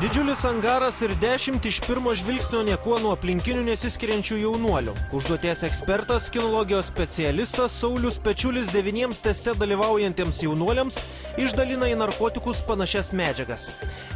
Didžiulis angaras ir 10 iš pirmo žvilgsnio niekuo nuo aplinkinių nesiskiriančių jaunuolių. Užduoties ekspertas, kinologijos specialistas Saulius Pečiulis 9 teste dalyvaujantiems jaunuoliams išdalina į narkotikus panašias medžiagas.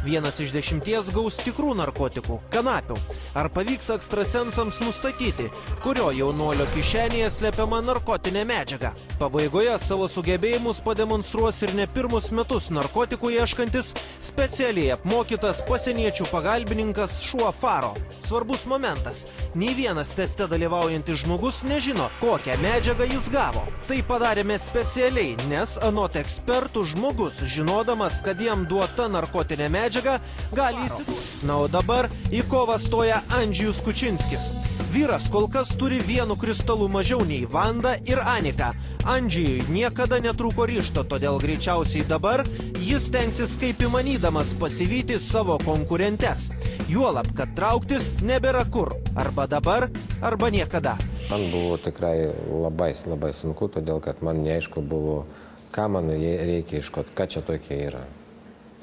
1 iš 10 gaus tikrų narkotikų – kanapių. Ar pavyks ekstrasensams nustatyti, kurio jaunuolio kišenėje slepiama narkotinė medžiaga? Pabaigoje savo sugebėjimus pademonstruos ir ne pirmus metus narkotikų ieškantis specialiai apmokytas pasieniečių pagalbininkas šuo Faro. Svarbus momentas – nei vienas teste dalyvaujantis žmogus nežino, kokią medžiagą jis gavo. Tai padarėme specialiai, nes anot ekspertų žmogus, žinodamas, kad jam duota narkotinė medžiaga, gali įsiduoti. Na, o dabar į kovą stoja Andžejus Kučinskis. Vyras kol kas turi 1 kristalu mažiau nei Vanda ir Anika. Andžejui niekada netrūko ryžto, todėl greičiausiai dabar jis stengsis kaip įmanydamas pasivyti savo konkurentes. Juolab, kad trauktis nebėra kur. Arba dabar, arba niekada. Man buvo tikrai labai sunku, todėl kad man neaišku buvo, ką man reikia iškoti, ką čia tokia yra,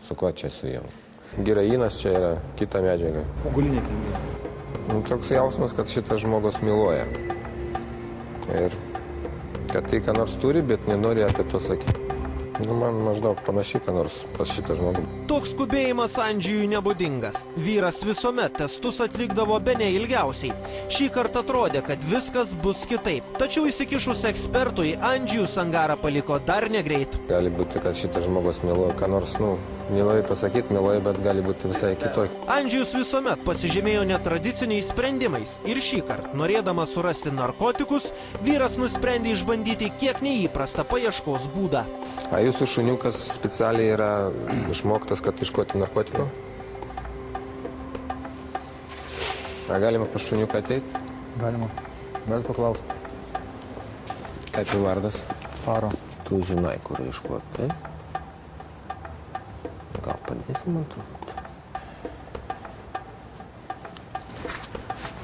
su kuo čia sujung. Girainas čia yra kita medžiaga. Augalinė kilmė. Toks jausmas, kad šitas žmogus myluoja. Ir kad tai ką nors turi, bet nenori apie to sakyti. Man maždaug panašiai, ką nors pas šitą žmogų. Toks skubėjimas Andžejui nebūdingas. Vyras visuomet testus atlikdavo bene ilgiausiai. Šį kartą atrodė, kad viskas bus kitaip. Tačiau įsikišus ekspertui, Andžejus angarą paliko dar negreit. Gali būti, kad šitas žmogus myluoja, ką nors, nenori pasakyti, myluoja, bet gali būti visai kitokį. Andžejus visuomet pasižymėjo netradiciniais sprendimais. Ir šį kartą, norėdamas surasti narkotikus, vyras nusprendė išbandyti kiek neįprastą paieškos būdą. A jūsų šuniukas specialiai yra išmoktas, kad iškoti narkotikų? A galima pas šuniuką ateiti? Galima. Galit paklausti. Kaip jų vardas? Faro. Tu žinai, kur iškoti, tai? Gal padėsi man truputį?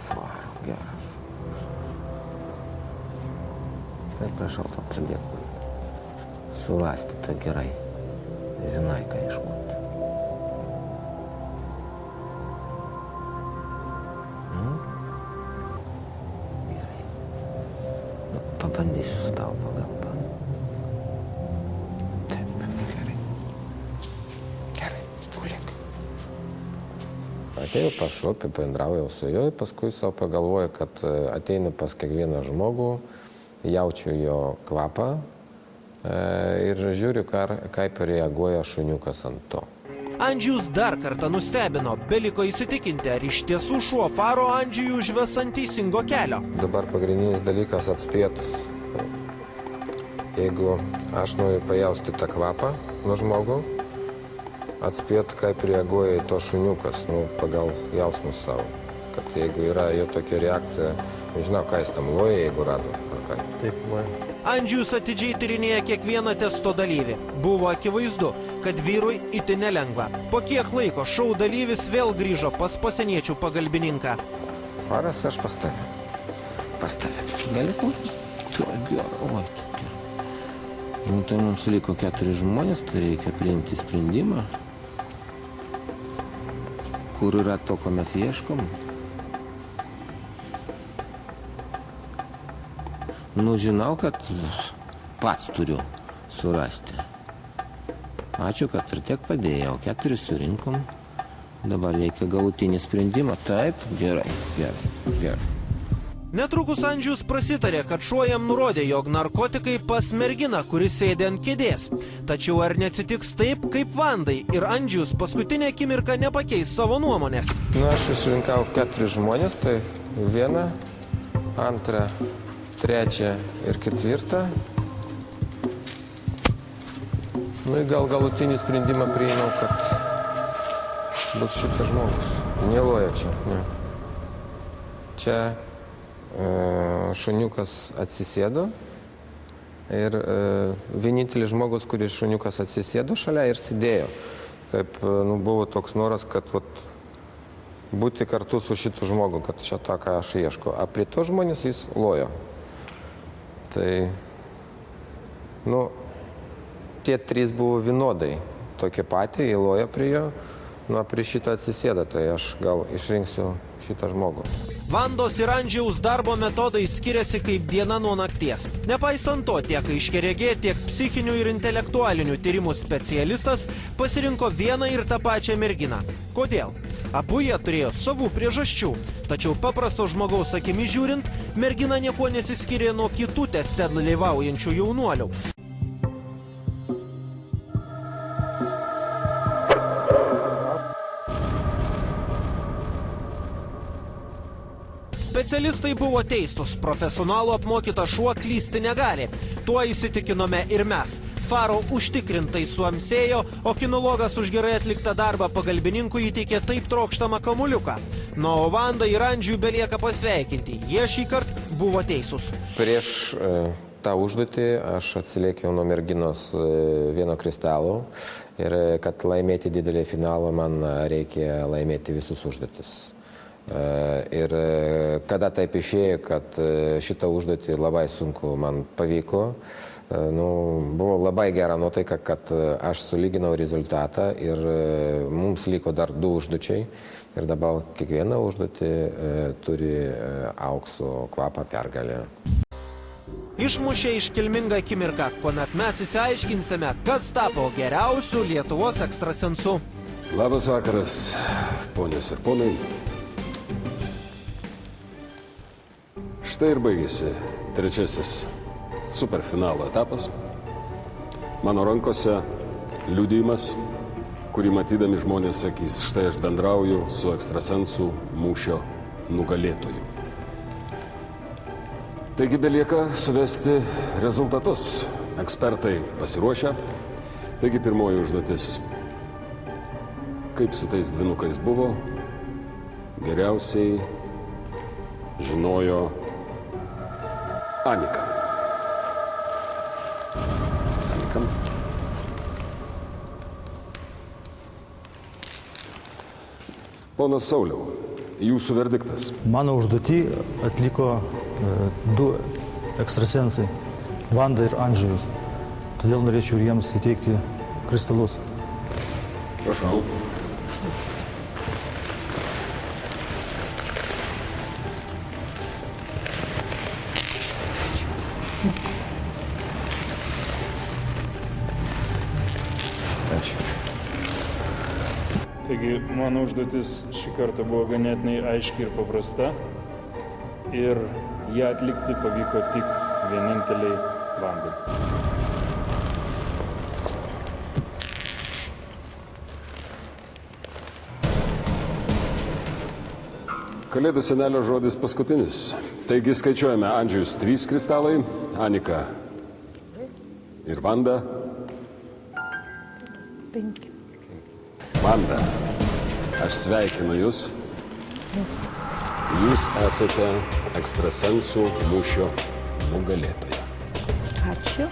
Faro, geras. Tai prašau to pradėti. Surasti tai gerai. Žinai, ką iškoti. Gerai. Pabandysiu su tavo pagalba. Taip, gerai. Gerai, gulėk. Atėjau pas šopį, pabendraujau su juo, paskui savo pagalvoju, kad ateinu pas kiekvieną žmogų, jaučiu jo kvapą, ir žiūriu, kaip reaguoja šuniukas ant to. Andžejus dar kartą nustebino, beliko įsitikinti, ar iš tiesų šuo Faro Andžejų užves ant teisingo kelio. Dabar pagrindinis dalykas atspėti, jeigu aš noriu pajausti tą kvapą nuo žmogų, atspėti, kaip reaguoja į to šuniukas, pagal jausmus savo. Kad jeigu yra jo tokia reakcija, nežinau, ką jis tam loja, jeigu rado, ar ką. Taip, loja. Andžejus atidžiai tyrinėja kiekvieną testo dalyvį. Buvo akivaizdu, kad vyrui itin nelengva. Po kiek laiko šou dalyvis vėl grįžo pas pasieniečių pagalbininką. Faras, aš pas tave. Pas tave. Gali būti? Tu gerai, oi, tu gerai. Tai mums liko 4 žmonės, tai reikia priimti sprendimą. Kur yra to, ko mes ieškom? Žinau, kad pats turiu surasti. Ačiū, kad ir tiek padėjau. 4 surinkom. Dabar reikia galutinį sprendimą. Taip, gerai. Netrukus Andžejus prasitarė, kad šuo jam nurodė, jog narkotikai pas merginą, kuris sėdė ant kėdės. Tačiau ar neatsitiks taip, kaip Vandai, ir Andžejus paskutinę akimirką nepakeis savo nuomonės? Aš išrinkau 4 žmonės, tai 1, 2, 3 ir 4. Gal galutinį sprendimą priėmiau, kad bus šitas žmogus. Neloja čia, ne. Čia šuniukas atsisėdo ir vienintelis žmogus, kuris šuniukas atsisėdo šalia ir sėdėjo. Kaip buvo toks noras, kad būti kartu su šitu žmogu, kad čia tą, ką aš ieško. A prie to žmonės jis lojo. Tai, tie 3 buvo vienodai tokie patys, jie loja prie jo, na, prie šitą atsisėda, tai aš gal išrinksiu šitą žmogų. Vandos ir Andžiaus darbo metodai skiriasi kaip diena nuo nakties. Nepaisant to, tiek aiškiaregė, tiek psichinių ir intelektualinių tyrimų specialistas pasirinko vieną ir tą pačią merginą. Kodėl? Abu jie turėjo savų priežasčių. Tačiau paprasto žmogaus akimi žiūrint, mergina niekuo nesiskyrė nuo kitų teste dalyvaujančių jaunuolių. Specialistai buvo teistus, profesionalų apmokytas šuo klysti negali. Tuo įsitikinome ir mes. Faro užtikrintai suamsėjo, o kinologas už gerai atliktą darbą pagalbininkui įteikė taip trokštamą kamuliuką. Na, o Vandą ir Andžių belieka pasveikinti. Jie šįkart buvo teisūs. Prieš tą užduotį aš atsiliekiau nuo merginos vieno kristalo ir kad laimėti didelį finalą man reikia laimėti visus užduotis. Ir kada taip išėjo, kad šitą užduotį labai sunku man pavyko, buvo labai gera nuotaika, kad aš sulyginau rezultatą ir mums liko dar 2 užduočiai ir dabar kiekviena užduotį turi aukso kvapą pergalę. Išmušė iškilmingą akimirką, kuomet mes išsiaiškinsime, kas tapo geriausiu Lietuvos ekstrasensu. Labas vakaras, ponios ir ponai. Štai ir baigėsi 3. superfinalo etapas. Mano rankose liudijimas, kurį matydami žmonės sakys, štai aš bendrauju su ekstrasensų mūšio nugalėtoju. Taigi belieka suvesti rezultatus. Ekspertai pasiruošę. Taigi pirmoji užduotis. Kaip su tais dvynukais buvo, geriausiai žinojo Anika. Anika. Ponas Sauliau, jūsų verdiktas. Mano užduotį atliko 2 ekstrasensai, Vanda ir Andžejus. Todėl norėčiau jiems įteikti kristalus. Prašau. Ačiū. Taigi mano užduotis šį kartą buvo ganėtinai aiški ir paprasta ir ją atlikti pavyko tik vieninteliai Vandai. Kalėdų senelio žodis paskutinis. Taigi skaičiuojame Andžejus 3 kristalai, Anika ir Vanda. 5. Vanda, aš sveikinu Jūs. Jūs esate ekstrasensų mūšio nugalėtoja. Ačiū.